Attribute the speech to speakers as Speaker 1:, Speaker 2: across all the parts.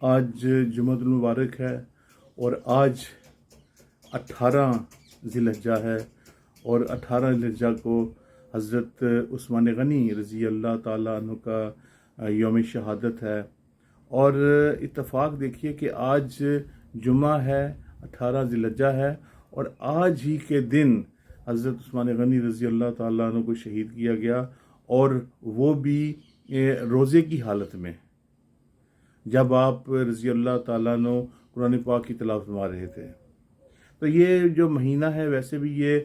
Speaker 1: آج جمعۃ المبارک ہے اور آج 18 ذی الحجہ ہے، اور 18 ذی الحجہ کو حضرت عثمان غنی رضی اللہ تعالیٰ عنہ کا یوم شہادت ہے۔ اور اتفاق دیکھیے کہ آج جمعہ ہے، 18 ذی الحجہ ہے، اور آج ہی کے دن حضرت عثمان غنی رضی اللہ تعالیٰ عنہ کو شہید کیا گیا، اور وہ بھی روزے کی حالت میں، جب آپ رضی اللہ تعالیٰ عنہ قرآن پاک کی تلاوت فرما رہے تھے۔ تو یہ جو مہینہ ہے ویسے بھی یہ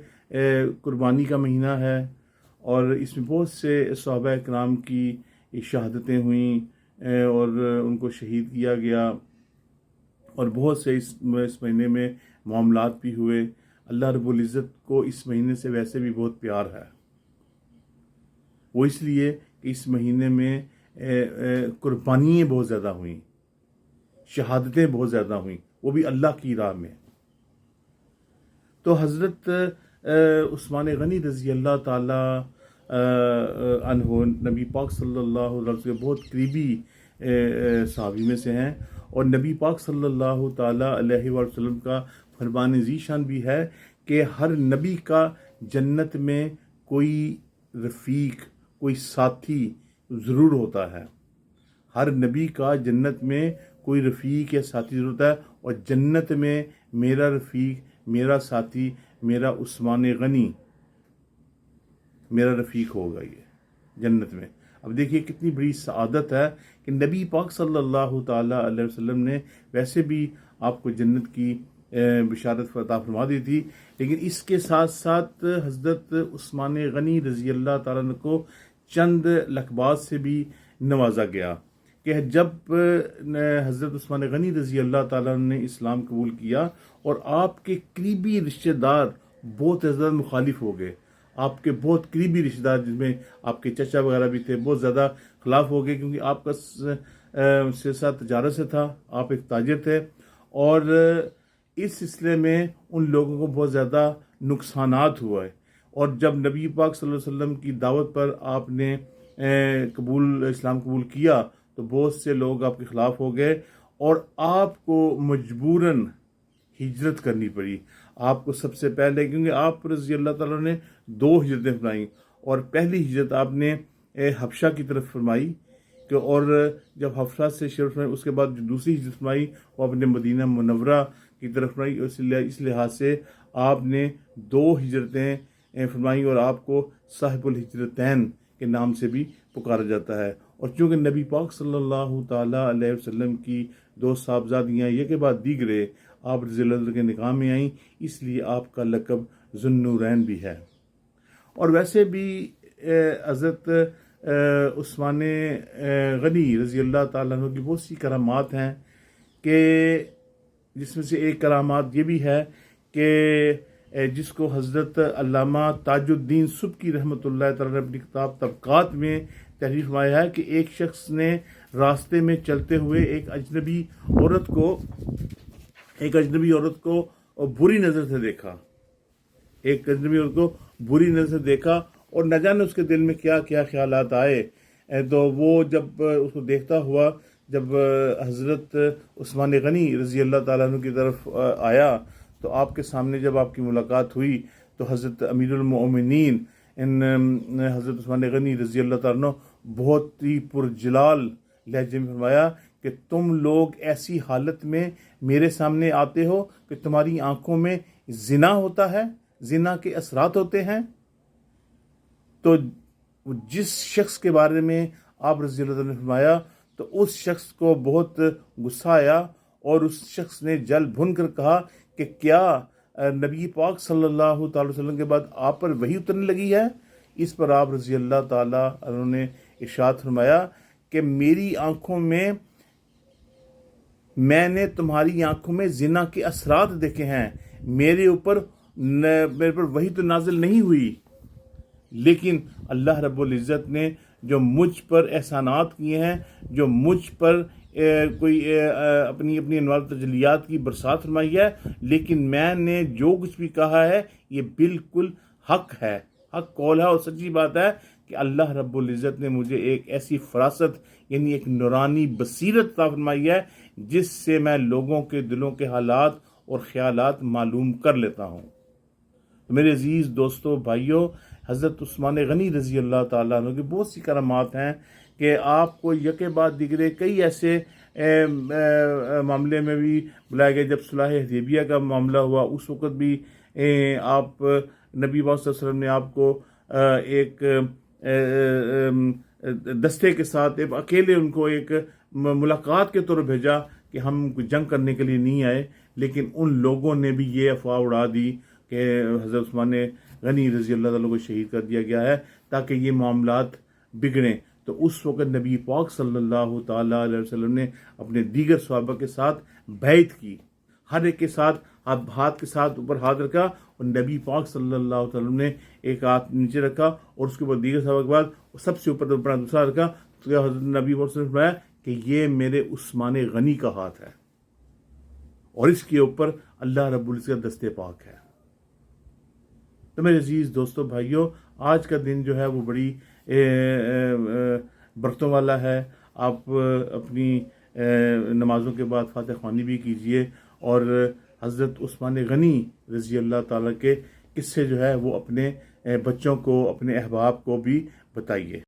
Speaker 1: قربانی کا مہینہ ہے، اور اس میں بہت سے صحابہ اکرام کی شہادتیں ہوئیں اور ان کو شہید کیا گیا، اور بہت سے اس مہینے میں معاملات بھی ہوئے۔ اللہ رب العزت کو اس مہینے سے ویسے بھی بہت پیار ہے، وہ اس لیے کہ اس مہینے میں قربانیاں بہت زیادہ ہوئیں، شہادتیں بہت زیادہ ہوئیں، وہ بھی اللہ کی راہ میں۔ تو حضرت عثمان غنی رضی اللہ تعالی عنہ نبی پاک صلی اللہ علیہ وسلم کے بہت قریبی صحابی میں سے ہیں، اور نبی پاک صلی اللہ تعالی علیہ وسلم کا فرمان ذیشان بھی ہے کہ ہر نبی کا جنت میں کوئی رفیق، کوئی ساتھی ضرور ہوتا ہے۔ ہر نبی کا جنت میں کوئی رفیق یا ساتھی ضرور ہوتا ہے، اور جنت میں میرا رفیق، میرا ساتھی، میرا عثمان غنی میرا رفیق ہوگا یہ جنت میں۔ اب دیکھیے کتنی بڑی سعادت ہے کہ نبی پاک صلی اللہ تعالیٰ علیہ وسلم نے ویسے بھی آپ کو جنت کی بشارت عطا فرما دی تھی، لیکن اس کے ساتھ ساتھ حضرت عثمان غنی رضی اللہ تعالیٰ عنہ کو چند لقبات سے بھی نوازا گیا کہ جب حضرت عثمان غنی رضی اللہ تعالیٰ عنہ نے اسلام قبول کیا اور آپ کے قریبی رشتہ دار بہت زیادہ مخالف ہو گئے، آپ کے بہت قریبی رشتہ دار جس میں آپ کے چچا وغیرہ بھی تھے بہت زیادہ خلاف ہو گئے، کیونکہ آپ کا سلسلہ تجارت سے تھا، آپ ایک تاجر تھے، اور اس سلسلے میں ان لوگوں کو بہت زیادہ نقصانات ہوا ہے۔ اور جب نبی پاک صلی اللہ علیہ وسلم کی دعوت پر آپ نے اسلام قبول کیا تو بہت سے لوگ آپ کے خلاف ہو گئے، اور آپ کو مجبوراً ہجرت کرنی پڑی۔ آپ کو سب سے پہلے، کیونکہ آپ رضی اللہ تعالیٰ نے 2 ہجرتیں فرمائیں، اور پہلی ہجرت آپ نے حبشہ کی طرف فرمائی، اور جب حبشہ سے شروع فرمائی اس کے بعد جو دوسری ہجرت فرمائی وہ اپنے مدینہ منورہ کی طرف فرمائی، اس لحاظ سے آپ نے 2 ہجرتیں فرمائی، اور آپ کو صاحب الہجرتین کے نام سے بھی پکارا جاتا ہے۔ اور چونکہ نبی پاک صلی اللہ تعالیٰ علیہ وسلم کی 2 صاحبزادیاں یہ کے بعد دیگرے آپ رضی اللہ عنہ کے نکاح میں آئیں، اس لیے آپ کا لقب ذو النورین بھی ہے۔ اور ویسے بھی حضرت عثمان غنی رضی اللہ تعالیٰ عنہ کی بہت سی کرامات ہیں، کہ جس میں سے ایک کرامات یہ بھی ہے کہ جس کو حضرت علامہ تاج الدین سبکی رحمۃ اللہ تعالیٰ نے اپنی کتاب طبقات میں تحریر فرمایا ہے کہ ایک شخص نے راستے میں چلتے ہوئے ایک اجنبی عورت کو بری نظر سے دیکھا، اور نہ جانے اس کے دل میں کیا کیا خیالات آئے۔ تو وہ جب اس کو دیکھتا ہوا، جب حضرت عثمان غنی رضی اللہ تعالیٰ عنہ کی طرف آیا تو آپ کے سامنے جب آپ کی ملاقات ہوئی تو حضرت امیر المؤمنین حضرت عثمان غنی رضی اللہ تعالیٰ عنہ بہت ہی پرجلال لہجے میں فرمایا کہ تم لوگ ایسی حالت میں میرے سامنے آتے ہو کہ تمہاری آنکھوں میں زنا ہوتا ہے، زنا کے اثرات ہوتے ہیں۔ تو جس شخص کے بارے میں آپ رضی اللہ عنہ نے فرمایا تو اس شخص کو بہت غصہ آیا، اور اس شخص نے جل بھن کر کہا کہ کیا نبی پاک صلی اللہ تعالی وسلم کے بعد آپ پر وحی اترنے لگی ہے؟ اس پر آپ رضی اللہ تعالیٰ عنہ نے ارشاد فرمایا کہ میں نے تمہاری آنکھوں میں زنا کے اثرات دیکھے ہیں، میرے پر وحی تو نازل نہیں ہوئی، لیکن اللہ رب العزت نے جو مجھ پر احسانات کیے ہیں، جو مجھ پر اپنی انوار تجلیات کی برسات فرمائی ہے، لیکن میں نے جو کچھ بھی کہا ہے یہ بالکل حق ہے، حق قول ہے، اور سچی بات ہے کہ اللہ رب العزت نے مجھے ایک ایسی فراست یعنی ایک نورانی بصیرت عطا فرمائی ہے، جس سے میں لوگوں کے دلوں کے حالات اور خیالات معلوم کر لیتا ہوں۔ میرے عزیز دوستو بھائیوں، حضرت عثمان غنی رضی اللہ تعالیٰ عنہ کی بہت سی کرامات ہیں کہ آپ کو یکے بعد دیگرے کئی ایسے معاملے میں بھی بلائے گئے۔ جب صلح حدیبیہ کا معاملہ ہوا اس وقت بھی آپ نبی پاک صلی اللہ علیہ وسلم نے آپ کو ایک دستے کے ساتھ اکیلے ان کو ایک ملاقات کے طور پر بھیجا کہ ہم جنگ کرنے کے لیے نہیں آئے، لیکن ان لوگوں نے بھی یہ افواہ اڑا دی کہ حضرت عثمان غنی رضی اللہ تعالیٰ کو شہید کر دیا گیا ہے تاکہ یہ معاملات بگڑیں۔ تو اس وقت نبی پاک صلی اللہ تعالیٰ علیہ وسلم نے اپنے دیگر صحابہ کے ساتھ بیعت کی، ہر ایک کے ساتھ ہاتھ کے ساتھ اوپر ہاتھ رکھا، اور نبی پاک صلی اللہ علیہ وسلم نے ایک ہاتھ نیچے رکھا اور اس کے اوپر دیگر صحابہ کے بعد سب سے اوپر اپنا دوسرا رکھا، تو حضرت نبی پاک صلی اللہ علیہ وسلم نے فرمایا کہ یہ میرے عثمان غنی کا ہاتھ ہے اور اس کے اوپر اللہ رب العزت کا دست پاک ہے۔ تو میرے عزیز دوستو بھائیوں، آج کا دن جو ہے وہ بڑی برکتوں والا ہے۔ آپ اپنی نمازوں کے بعد فاتح خوانی بھی کیجئے اور حضرت عثمان غنی رضی اللہ تعالیٰ کے قصے جو ہے وہ اپنے بچوں کو، اپنے احباب کو بھی بتائیے۔